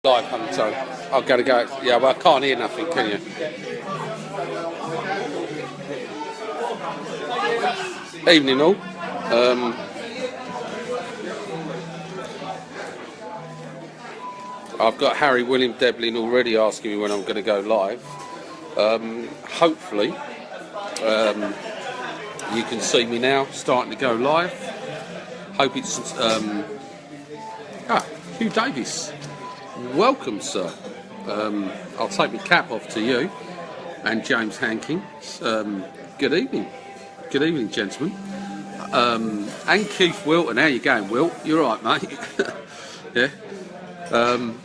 Live, so I've got to go. Yeah, well, I can't hear nothing, can you? Evening all. I've got Harry William Deblin already asking me when I'm going to go live. Hopefully, you can see me now starting to go live. Hope it's Hugh Davis. Welcome, sir. I'll take my cap off to you and James Hanking. Good evening, gentlemen. And Keith Wilton. How you going, Wilt? You're right, mate. Yeah.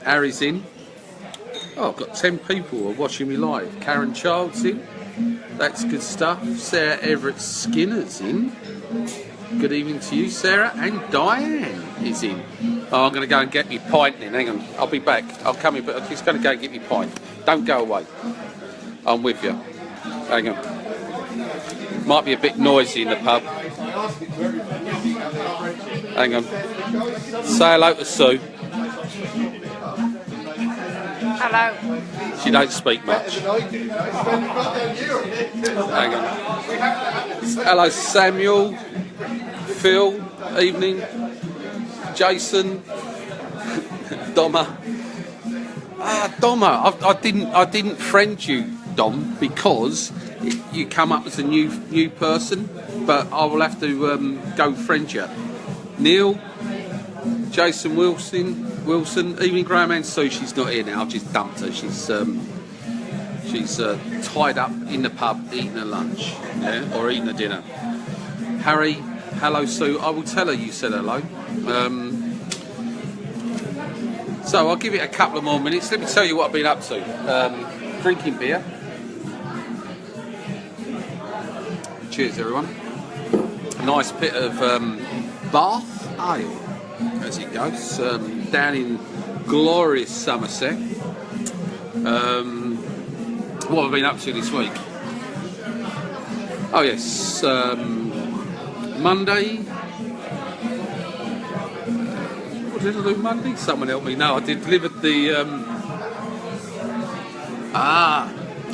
Harry's in. Oh, I've got 10 people who are watching me live. Karen Child's in. That's good stuff. Sarah Everett Skinner's in. Good evening to you, Sarah. And Diane is in. Oh, I'm going to go and get me pint in. Hang on, I'll be back. I'll come in, but I'm just going to go and get me pint. Don't go away. I'm with you. Hang on. Might be a bit noisy in the pub. Hang on. Say hello to Sue. Hello. She don't speak much. Hang on. Hello, Samuel. Phil. Evening. Jason. Doma. Doma. I didn't friend you, Dom, because you come up as a new person, but I will have to go friend you. Neil. Jason Wilson. Evening, Graham and Sue. She's not here now. I've just dumped her. She's tied up in the pub eating her lunch, yeah, or eating her dinner. Harry, hello, Sue. I will tell her you said hello. So I'll give it a couple of more minutes. Let me tell you what I've been up to. Drinking beer. Cheers, everyone. A nice bit of Bath Ale, as it goes, down in glorious Somerset. What have I been up to this week? Oh yes, Monday. What did I do Monday? Someone help me. No, I delivered the.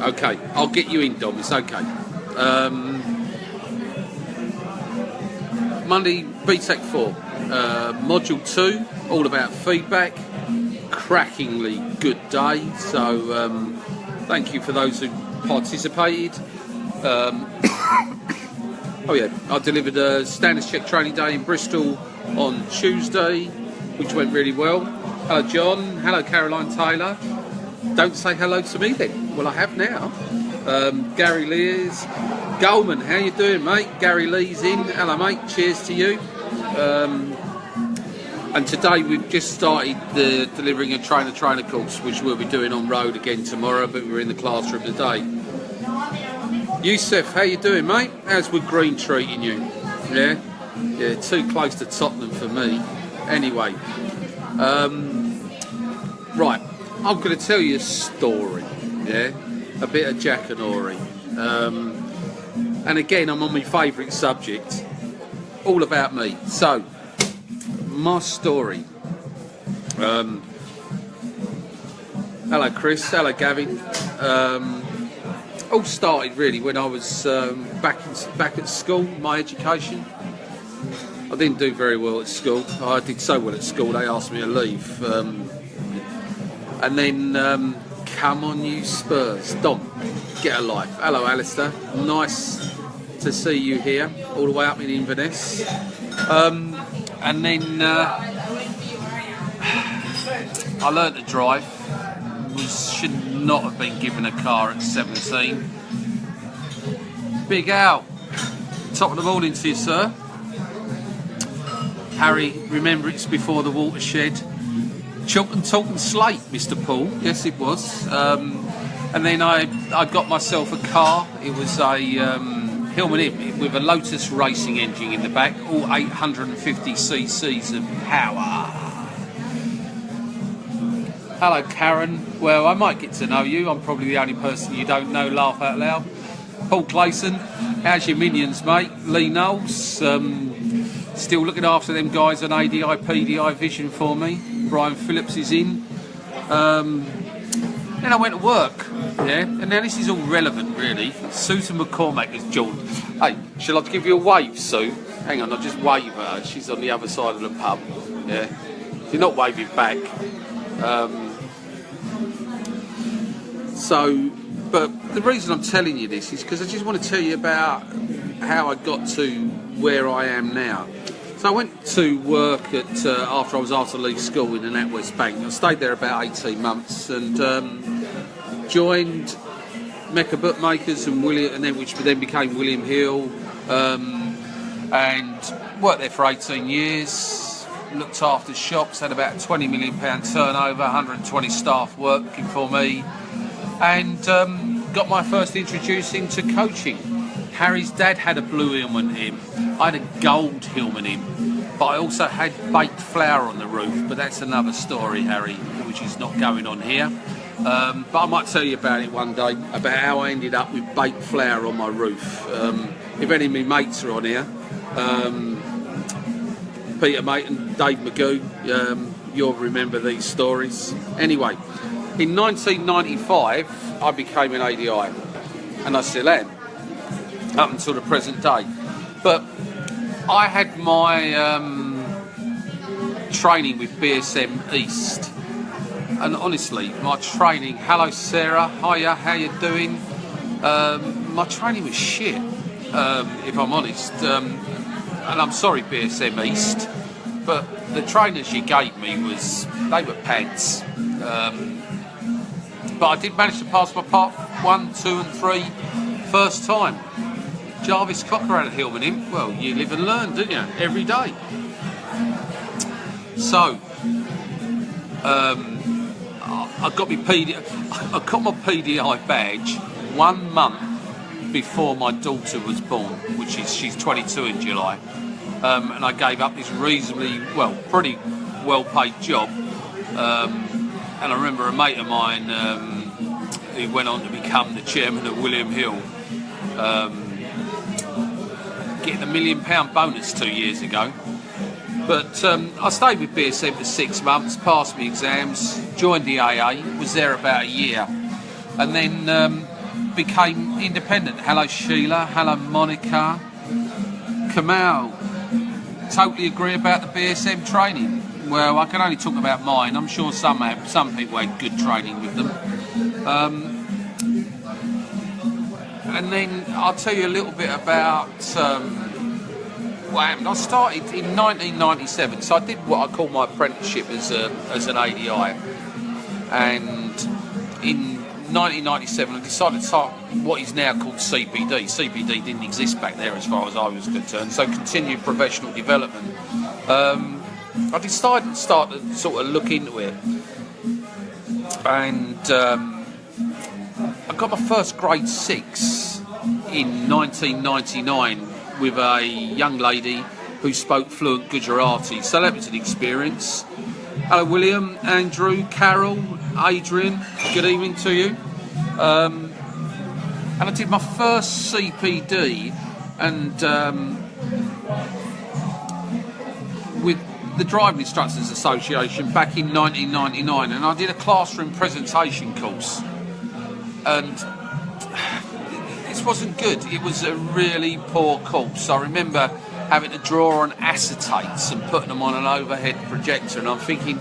Okay. I'll get you in, Dom. It's okay. Monday, BTEC 4, Module 2, all about feedback. Crackingly good day, so thank you for those who participated. Oh yeah, I delivered a standards check training day in Bristol on Tuesday, which went really well. Hello John, hello Caroline Taylor. Don't say hello to me then. Well, I have now. Gary Lears. Goldman, how you doing, mate? Gary Lee's in. Hello, mate. Cheers to you. And today we've just started delivering a trainer course, which we'll be doing on road again tomorrow, but we're in the classroom today. Yusuf, how you doing, mate? How's Wood Green treating you? Yeah? Yeah, too close to Tottenham for me. Anyway. Right, I'm going to tell you a story, yeah? A bit of Jack and Ori. And again, I'm on my favourite subject, all about me. So, my story. Hello, Chris. Hello, Gavin. All started really when I was back at school, my education. I didn't do very well at school. I did so well at school, they asked me to leave. And then, come on, you Spurs. Dom, get a life. Hello, Alistair. Nice to see you here, all the way up in Inverness. And then I learnt to drive. Should not have been given a car at 17. Big Al, top of the morning to you, sir. Harry, remember it's before the watershed. Chalk and Talk and Slate, Mr. Paul. Yes, it was. And then I got myself a car. It was a Hillman Imp with a Lotus racing engine in the back, all 850 cc's of power. Hello, Karen. Well, I might get to know you. I'm probably the only person you don't know. Laugh out loud. Paul Clayson, how's your minions, mate? Lee Knowles, still looking after them guys on ADI, PDI Vision for me. Brian Phillips is in. Then I went to work, yeah, and now this is all relevant, really. Susan McCormack is joined. Hey, shall I give you a wave, Sue? Hang on, I'll just wave at her. She's on the other side of the pub, yeah. She's not waving back. But the reason I'm telling you this is because I just want to tell you about how I got to where I am now. So I went to work after I was asked to leave school in the NatWest Bank. I stayed there about 18 months and joined Mecca Bookmakers which then became William Hill, and worked there for 18 years. Looked after shops, had about a £20 million turnover, 120 staff working for me, and got my first introducing to coaching. Harry's dad had a blue helmet in him. I had a gold helmet in him, but I also had baked flour on the roof. But that's another story, Harry, which is not going on here. But I might tell you about it one day, about how I ended up with baked flour on my roof. If any of my mates are on here, Peter Mate and Dave Magoo, you'll remember these stories. Anyway, in 1995, I became an ADI, and I still am, up until the present day. But I had my training with BSM East, and honestly, my training, hello Sarah, hiya, how you doing? My training was shit, if I'm honest, and I'm sorry BSM East, but the trainers you gave me they were pants. But I did manage to pass my part 1, 2 and 3 first time. Jarvis Cocker had a helmet in him. Well, you live and learn, didn't you? Every day. So, I got my PDI badge 1 month before my daughter was born, she's 22 in July, and I gave up this pretty well-paid job. And I remember a mate of mine who went on to become the chairman of William Hill, getting a £1 million bonus 2 years ago. But I stayed with BSM for 6 months, passed my exams, joined the AA, was there about a year, and then became independent. Hello Sheila, hello Monica, Kamal. Totally agree about the BSM training. Well, I can only talk about mine. I'm sure some people had good training with them. And then I'll tell you a little bit about what happened. I started in 1997, so I did what I call my apprenticeship as an ADI. And in 1997, I decided to start what is now called CPD. CPD didn't exist back there as far as I was concerned, so continued professional development. I decided to start to sort of look into it, and I got my first grade 6 in 1999 with a young lady who spoke fluent Gujarati, so that was an experience. Hello William, Andrew, Carol, Adrian, good evening to you. And I did my first CPD and with the Driving Instructors Association back in 1999, and I did a classroom presentation course, and this wasn't good. It was a really poor course. I remember having to draw on acetates and putting them on an overhead projector, and I'm thinking,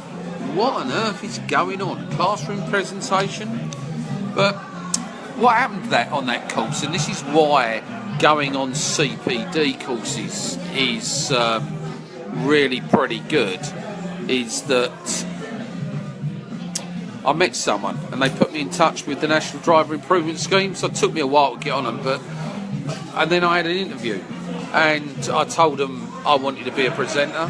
what on earth is going on? Classroom presentation? But what happened on that course, and this is why going on CPD courses is really pretty good, is that I met someone and they put me in touch with the National Driver Improvement Scheme, so it took me a while to get on them, and then I had an interview and I told them I wanted to be a presenter.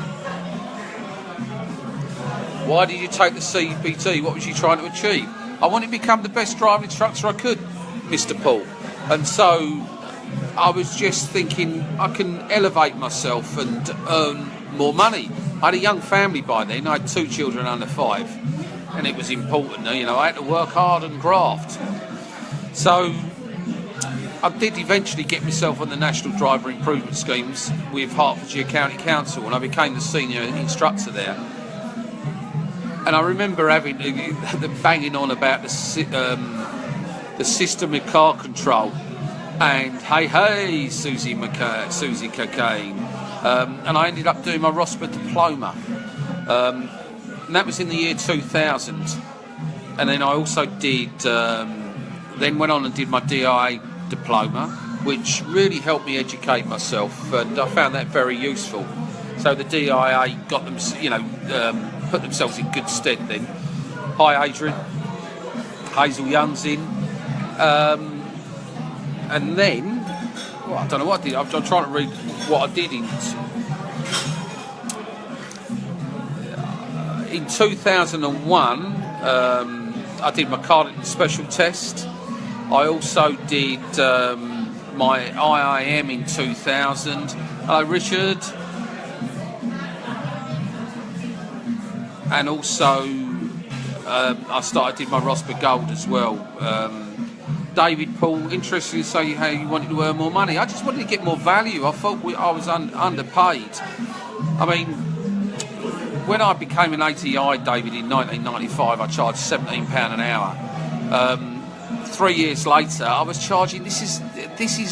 Why did you take the CPT? What was you trying to achieve? I wanted to become the best driving instructor I could, Mr. Paul. And so I was just thinking I can elevate myself and earn more money. I had a young family by then. I had 2 children under 5, and it was important, you know, I had to work hard and graft. So I did eventually get myself on the National Driver Improvement Schemes with Hertfordshire County Council, and I became the senior instructor there. And I remember having the banging on about the system of car control, and hey, Susie Cocaine, and I ended up doing my ROSPA diploma, and that was in the year 2000. And then I also did, then went on and did my DIA diploma, which really helped me educate myself, and I found that very useful. So the DIA got them, put themselves in good stead then. Hi Adrian, Hazel Young's in, and then, well, I don't know what I did. I'm trying to read what I did in 2001. I did my Cardigan special test. I also did my IIM in 2000. Hello Richard. And also I did my ROSPA Gold as well. David Paul, interesting to say how you wanted to earn more money. I just wanted to get more value. I thought I was underpaid. I mean, when I became an ATI, David, in 1995, I charged £17 an hour. 3 years later, I was charging, this is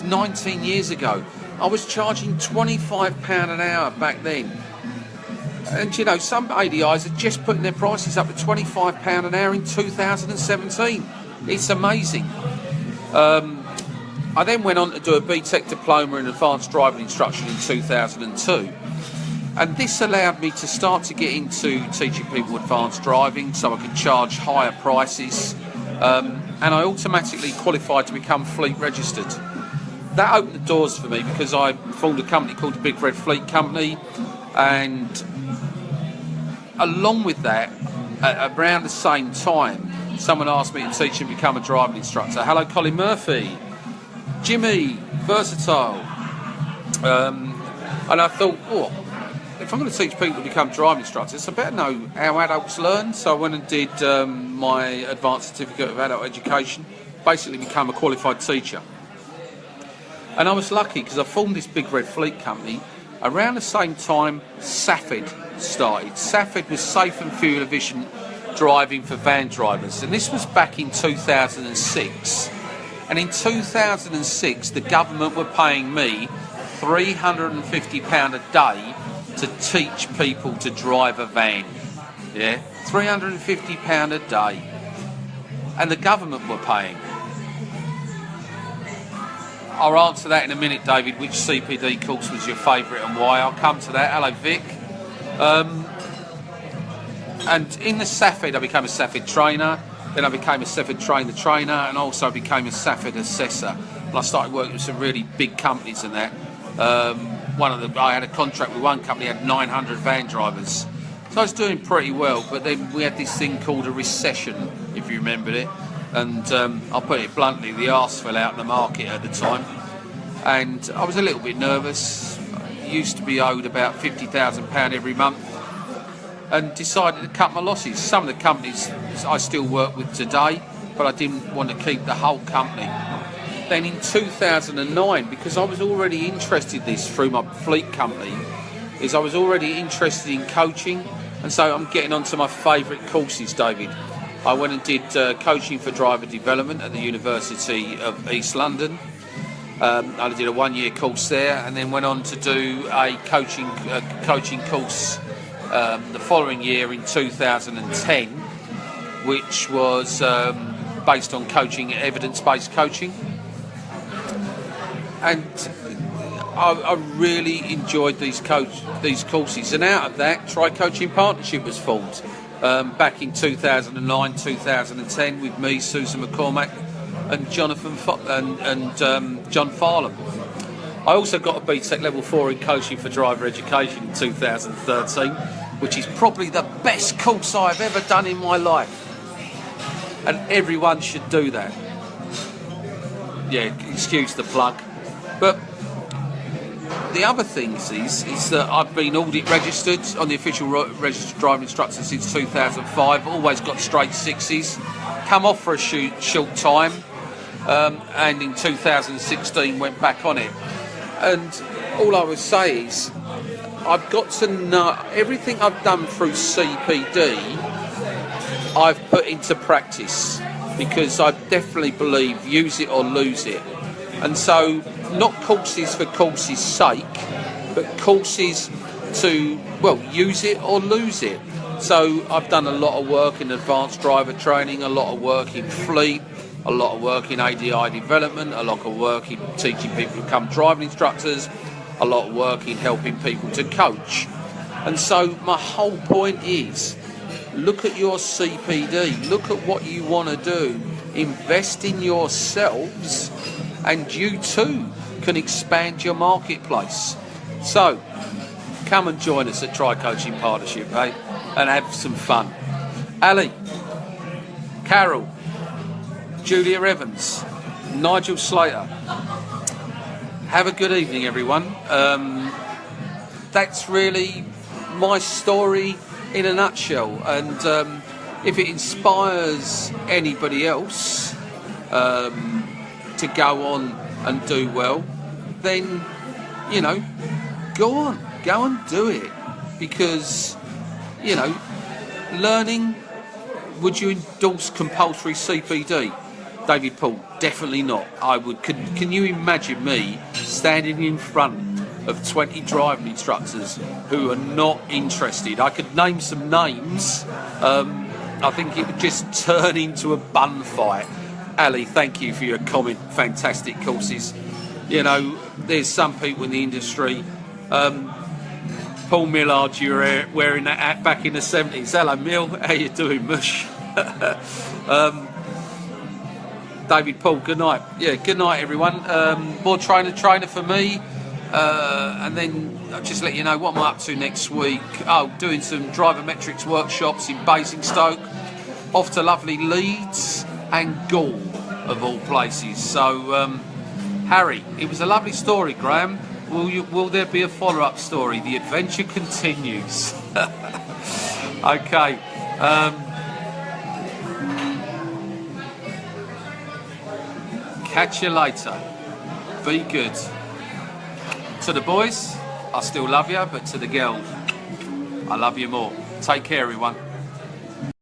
19 years ago, I was charging £25 an hour back then. And you know, some ADIs are just putting their prices up to £25 an hour in 2017. It's amazing. I then went on to do a BTEC diploma in advanced driving instruction in 2002. And this allowed me to start to get into teaching people advanced driving, so I could charge higher prices. And I automatically qualified to become fleet registered. That opened the doors for me because I formed a company called the Big Red Fleet Company, and along with that, around the same time, someone asked me to teach and become a driving instructor. Hello Colin Murphy, Jimmy, Versatile. And I thought, if I'm going to teach people to become driving instructors, I better know how adults learn. So I went and did my Advanced Certificate of Adult Education, basically become a qualified teacher. And I was lucky because I formed this Big Red Fleet Company around the same time SAFED started. SAFED was Safe and Fuel Efficient Driving for Van Drivers, and this was back in 2006. And in 2006, the government were paying me £350 a day to teach people to drive a van. Yeah, £350 a day. And the government were paying. I'll answer that in a minute, David. Which CPD course was your favourite and why? I'll come to that. Hello, Vic. And in the SAFED, I became a SAFED trainer. Then I became a SAFED trainer, and also became a SAFED assessor. And I started working with some really big companies and that. I had a contract with one company, had 900 van drivers. So I was doing pretty well, but then we had this thing called a recession, if you remembered it. And I'll put it bluntly, the arse fell out in the market at the time. And I was a little bit nervous. I used to be owed about £50,000 every month, and decided to cut my losses. Some of the companies I still work with today, but I didn't want to keep the whole company. Then in 2009, because I was already interested in this through my fleet company, I was already interested in coaching, and so I'm getting onto my favourite courses, David. I went and did coaching for driver development at the University of East London. I did a 1-year course there, and then went on to do a coaching course the following year in 2010, which was based on coaching, evidence-based coaching. And I really enjoyed these courses, and out of that, Try Coaching Partnership was formed back in 2009, 2010 with me, Susan McCormack, and John Farlam. I also got a BTEC Level 4 in Coaching for Driver Education in 2013, which is probably the best course I've ever done in my life, and everyone should do that. Yeah, excuse the plug. But the other things is that I've been audit registered on the official registered driving instructor since 2005. Always got straight sixes. Come off for a short time, and in 2016 went back on it. And all I would say is I've got to know everything I've done through CPD I've put into practice, because I definitely believe use it or lose it. And so, not courses for courses' sake, but courses to, well, use it or lose it. So I've done a lot of work in advanced driver training, a lot of work in fleet, a lot of work in ADI development, a lot of work in teaching people to become driving instructors, a lot of work in helping people to coach. And so my whole point is, look at your CPD, look at what you want to do, invest in yourselves, and you too can expand your marketplace. So come and join us at Tri Coaching Partnership, eh? And have some fun. Ali, Carol, Julia Evans, Nigel Slater. Have a good evening, everyone. That's really my story in a nutshell. And if it inspires anybody else to go on and do well, then, you know, go and do it. Because, you know, learning, would you endorse compulsory CPD? David Paul, definitely not. I would. Can you imagine me standing in front of 20 driving instructors who are not interested? I could name some names. I think it would just turn into a bun fight. Ali, thank you for your comment. Fantastic courses. You know, there's some people in the industry. Paul Millard, you were wearing that hat back in the 70s. Hello, Mill. How you doing, Mush? David Paul, good night. Yeah, good night, everyone. More trainer for me. And then I'll just let you know what I'm up to next week. Oh, doing some driver metrics workshops in Basingstoke. Off to lovely Leeds and Gaul, of all places. So, Harry, it was a lovely story, Graham. Will there be a follow-up story? The adventure continues. Okay. Catch you later. Be good. To the boys, I still love you, but to the girls, I love you more. Take care, everyone.